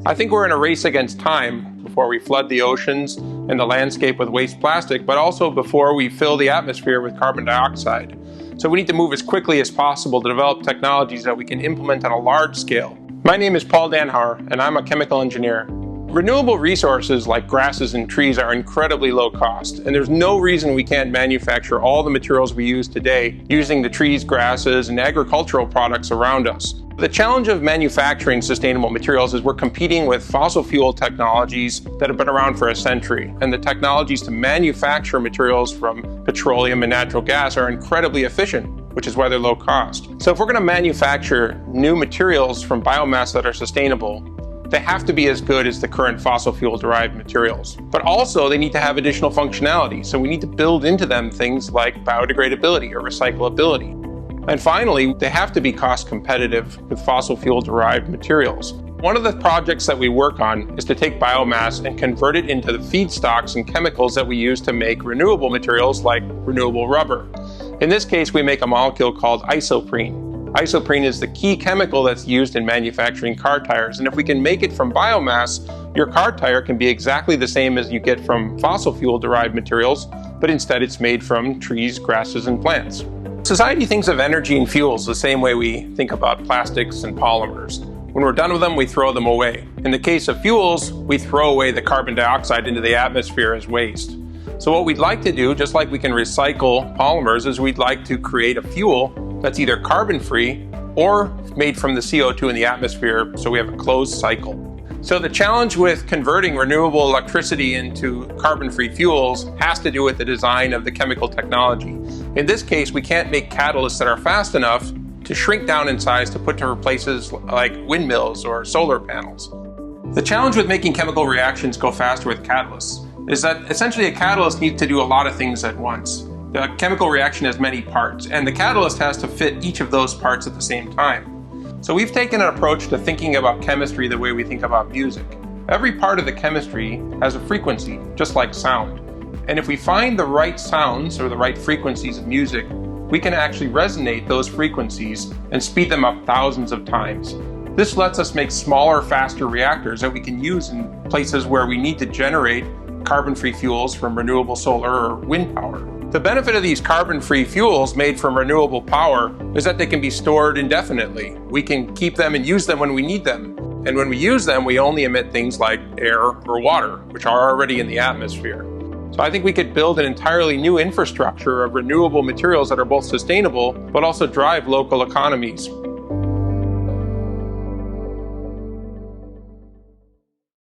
I think we're in a race against time before we flood the oceans and the landscape with waste plastic, but also before we fill the atmosphere with carbon dioxide. So we need to move as quickly as possible to develop technologies that we can implement on a large scale. My name is Paul Dauenhauer, and I'm a chemical engineer. Renewable resources like grasses and trees are incredibly low cost, and there's no reason we can't manufacture all the materials we use today using the trees, grasses, and agricultural products around us. The challenge of manufacturing sustainable materials is we're competing with fossil fuel technologies that have been around for a century, and the technologies to manufacture materials from petroleum and natural gas are incredibly efficient, which is why they're low cost. So if we're going to manufacture new materials from biomass that are sustainable, they have to be as good as the current fossil fuel derived materials. But also they need to have additional functionality, so we need to build into them things like biodegradability or recyclability. And finally, they have to be cost competitive with fossil fuel derived materials. One of the projects that we work on is to take biomass and convert it into the feedstocks and chemicals that we use to make renewable materials like renewable rubber. In this case, we make a molecule called isoprene. Isoprene is the key chemical that's used in manufacturing car tires, and if we can make it from biomass, your car tire can be exactly the same as you get from fossil fuel derived materials, but instead it's made from trees, grasses, and plants. Society thinks of energy and fuels the same way we think about plastics and polymers. When we're done with them, we throw them away. In the case of fuels, we throw away the carbon dioxide into the atmosphere as waste. So what we'd like to do, just like we can recycle polymers, is we'd like to create a fuel that's either carbon-free or made from the CO2 in the atmosphere, so we have a closed cycle. So the challenge with converting renewable electricity into carbon-free fuels has to do with the design of the chemical technology. In this case, we can't make catalysts that are fast enough to shrink down in size to put to places like windmills or solar panels. The challenge with making chemical reactions go faster with catalysts is that essentially a catalyst needs to do a lot of things at once. The chemical reaction has many parts, and the catalyst has to fit each of those parts at the same time. So we've taken an approach to thinking about chemistry the way we think about music. Every part of the chemistry has a frequency, just like sound. And if we find the right sounds or the right frequencies of music, we can actually resonate those frequencies and speed them up thousands of times. This lets us make smaller, faster reactors that we can use in places where we need to generate carbon-free fuels from renewable solar or wind power. The benefit of these carbon-free fuels made from renewable power is that they can be stored indefinitely. We can keep them and use them when we need them. And when we use them, we only emit things like air or water, which are already in the atmosphere. So I think we could build an entirely new infrastructure of renewable materials that are both sustainable, but also drive local economies.